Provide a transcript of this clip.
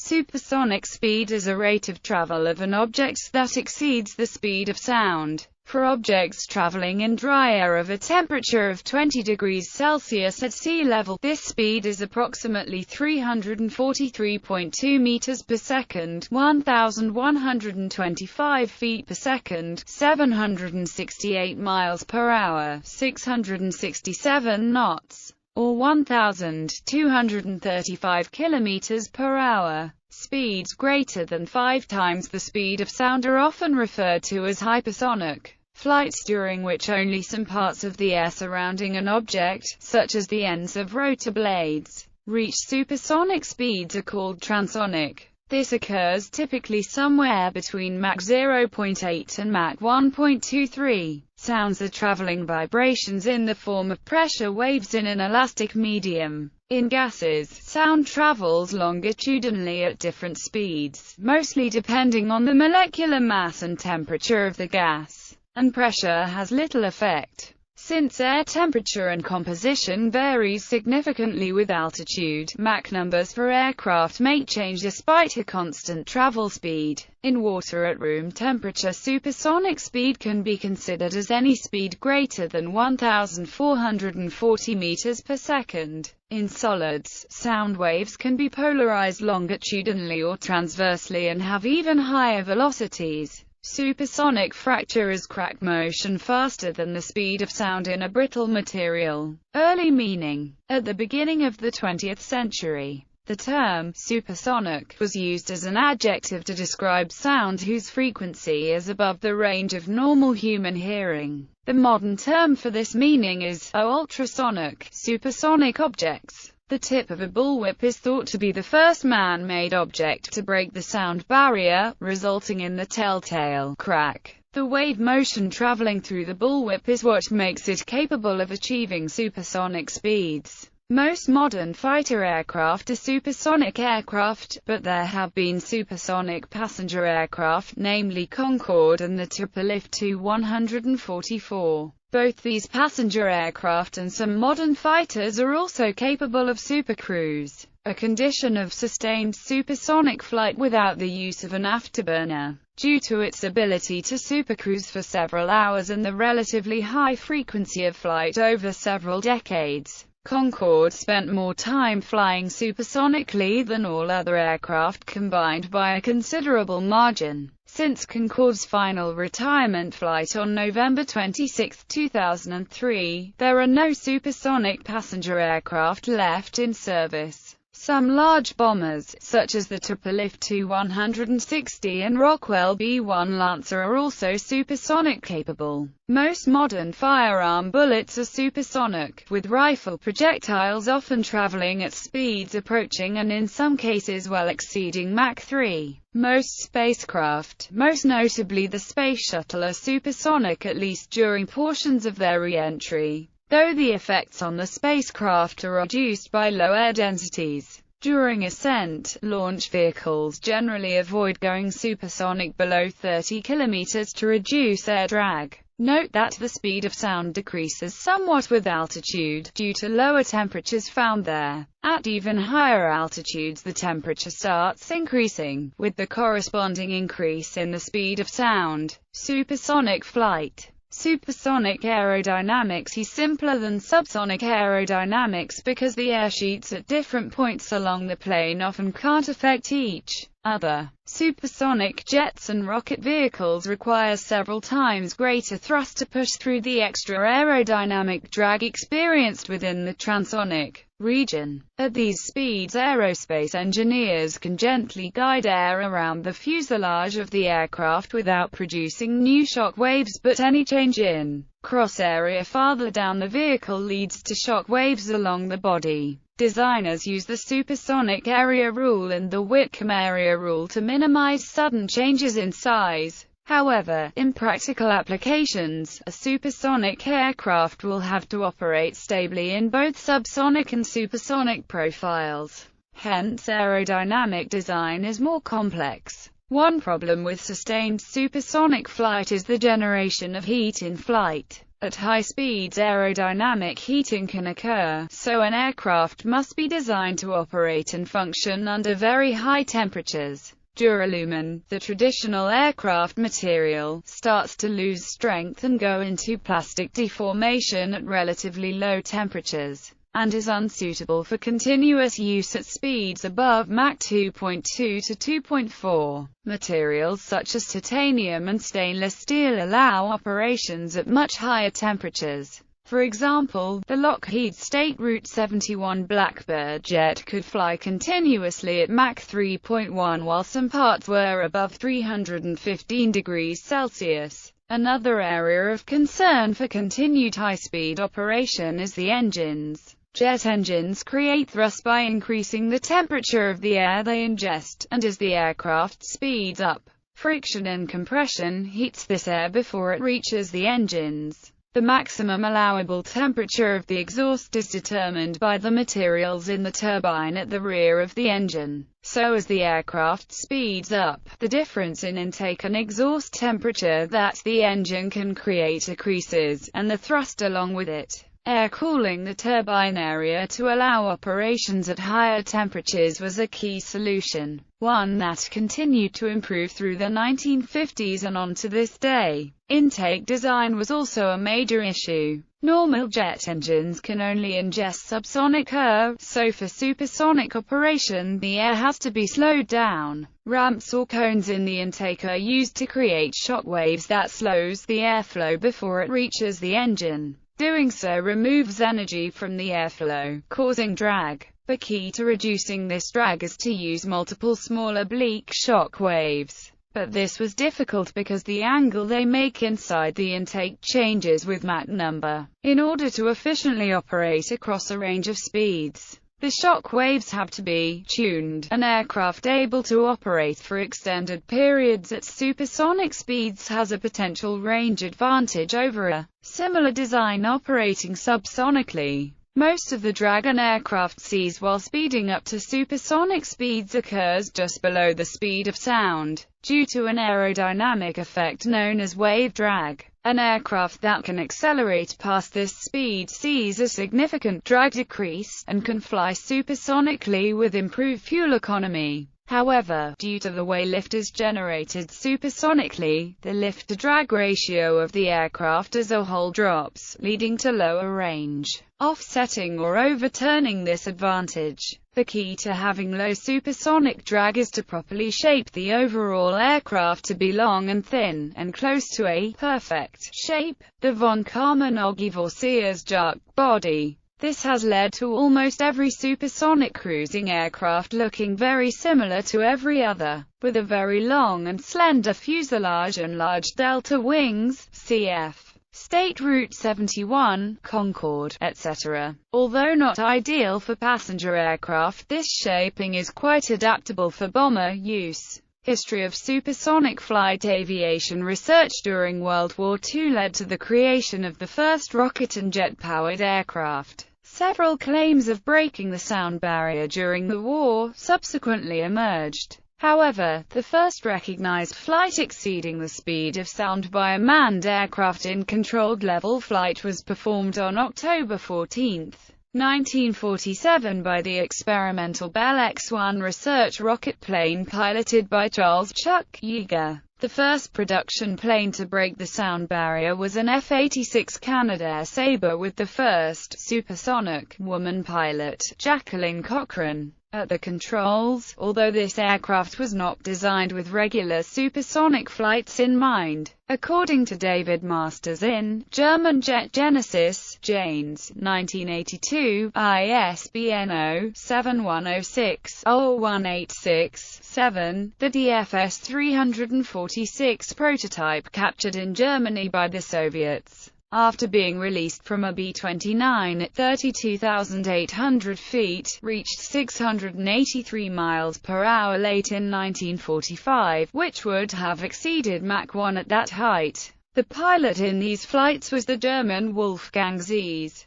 Supersonic speed is a rate of travel of an object that exceeds the speed of sound. For objects traveling in dry air of a temperature of 20 degrees Celsius at sea level, this speed is approximately 343.2 meters per second, 1,125 feet per second, 768 miles per hour, 667 knots, or 1,235 kilometers per hour. Speeds greater than 5 times the speed of sound are often referred to as hypersonic flights, during which only some parts of the air surrounding an object, such as the ends of rotor blades, reach supersonic speeds are called transonic. This occurs typically somewhere between Mach 0.8 and Mach 1.23. Sounds are traveling vibrations in the form of pressure waves in an elastic medium. In gases, sound travels longitudinally at different speeds, mostly depending on the molecular mass and temperature of the gas, and pressure has little effect. Since air temperature and composition varies significantly with altitude, Mach numbers for aircraft may change despite a constant travel speed. In water at room temperature, supersonic speed can be considered as any speed greater than 1,440 meters per second. In solids, sound waves can be polarized longitudinally or transversely and have even higher velocities. Supersonic fracture is crack motion faster than the speed of sound in a brittle material. Early meaning. At the beginning of the 20th century, the term supersonic was used as an adjective to describe sound whose frequency is above the range of normal human hearing. The modern term for this meaning is ultrasonic. Supersonic objects. The tip of a bullwhip is thought to be the first man-made object to break the sound barrier, resulting in the telltale crack. The wave motion traveling through the bullwhip is what makes it capable of achieving supersonic speeds. Most modern fighter aircraft are supersonic aircraft, but there have been supersonic passenger aircraft, namely Concorde and the Tupolev Tu-144. Both these passenger aircraft and some modern fighters are also capable of supercruise, a condition of sustained supersonic flight without the use of an afterburner. Due to its ability to supercruise for several hours and the relatively high frequency of flight over several decades, Concorde spent more time flying supersonically than all other aircraft combined by a considerable margin. Since Concorde's final retirement flight on November 26, 2003, there are no supersonic passenger aircraft left in service. Some large bombers, such as the Tupolev Tu-160 and Rockwell B-1 Lancer, are also supersonic capable. Most modern firearm bullets are supersonic, with rifle projectiles often traveling at speeds approaching and in some cases well exceeding Mach 3. Most spacecraft, most notably the Space Shuttle, are supersonic at least during portions of their re-entry, though the effects on the spacecraft are reduced by low air densities. During ascent, launch vehicles generally avoid going supersonic below 30 km to reduce air drag. Note that the speed of sound decreases somewhat with altitude, due to lower temperatures found there. At even higher altitudes the temperature starts increasing, with the corresponding increase in the speed of sound. Supersonic flight. Supersonic aerodynamics is simpler than subsonic aerodynamics because the air sheets at different points along the plane often can't affect each other. Supersonic jets and rocket vehicles require several times greater thrust to push through the extra aerodynamic drag experienced within the transonic region. At these speeds, aerospace engineers can gently guide air around the fuselage of the aircraft without producing new shock waves, but any change in cross area farther down the vehicle leads to shock waves along the body. Designers use the supersonic area rule and the Whitcomb area rule to minimize sudden changes in size. However, in practical applications, a supersonic aircraft will have to operate stably in both subsonic and supersonic profiles. Hence, aerodynamic design is more complex. One problem with sustained supersonic flight is the generation of heat in flight. At high speeds, aerodynamic heating can occur, so an aircraft must be designed to operate and function under very high temperatures. Duralumin, the traditional aircraft material, starts to lose strength and go into plastic deformation at relatively low temperatures, and is unsuitable for continuous use at speeds above Mach 2.2 to 2.4. Materials such as titanium and stainless steel allow operations at much higher temperatures. For example, the Lockheed State Route 71 Blackbird jet could fly continuously at Mach 3.1 while some parts were above 315 degrees Celsius. Another area of concern for continued high-speed operation is the engines. Jet engines create thrust by increasing the temperature of the air they ingest, and as the aircraft speeds up, friction and compression heats this air before it reaches the engines. The maximum allowable temperature of the exhaust is determined by the materials in the turbine at the rear of the engine. So as the aircraft speeds up, the difference in intake and exhaust temperature that the engine can create decreases, and the thrust along with it. Air cooling the turbine area to allow operations at higher temperatures was a key solution, one that continued to improve through the 1950s and on to this day. Intake design was also a major issue. Normal jet engines can only ingest subsonic air, so for supersonic operation the air has to be slowed down. Ramps or cones in the intake are used to create shock waves that slows the airflow before it reaches the engine. Doing so removes energy from the airflow, causing drag. The key to reducing this drag is to use multiple small oblique shock waves. But this was difficult because the angle they make inside the intake changes with Mach number. In order to efficiently operate across a range of speeds, the shock waves have to be tuned. An aircraft able to operate for extended periods at supersonic speeds has a potential range advantage over a similar design operating subsonically. Most of the drag an aircraft sees while speeding up to supersonic speeds occurs just below the speed of sound, due to an aerodynamic effect known as wave drag. An aircraft that can accelerate past this speed sees a significant drag decrease, and can fly supersonically with improved fuel economy. However, due to the way lift is generated supersonically, the lift-to-drag ratio of the aircraft as a whole drops, leading to lower range, offsetting or overturning this advantage. The key to having low supersonic drag is to properly shape the overall aircraft to be long and thin, and close to a perfect shape, the von Karman-Ogilvie-Vorseers-Juck body. This has led to almost every supersonic cruising aircraft looking very similar to every other, with a very long and slender fuselage and large delta wings, cf. State Route 71, Concorde, etc. Although not ideal for passenger aircraft, this shaping is quite adaptable for bomber use. History of supersonic flight. Aviation research during World War II led to the creation of the first rocket and jet-powered aircraft. Several claims of breaking the sound barrier during the war subsequently emerged. However, the first recognized flight exceeding the speed of sound by a manned aircraft in controlled level flight was performed on October 14, 1947 by the experimental Bell X-1 research rocket plane piloted by Charles "Chuck" Yeager. The first production plane to break the sound barrier was an F-86 Canadair Sabre with the first supersonic woman pilot, Jacqueline Cochran, at the controls, although this aircraft was not designed with regular supersonic flights in mind. According to David Masters in German Jet Genesis, Janes, 1982, ISBN 0-7106-01867, the DFS 346 prototype captured in Germany by the Soviets, after being released from a B-29 at 32,800 feet, reached 683 miles per hour late in 1945, which would have exceeded Mach 1 at that height. The pilot in these flights was the German Wolfgang Zies.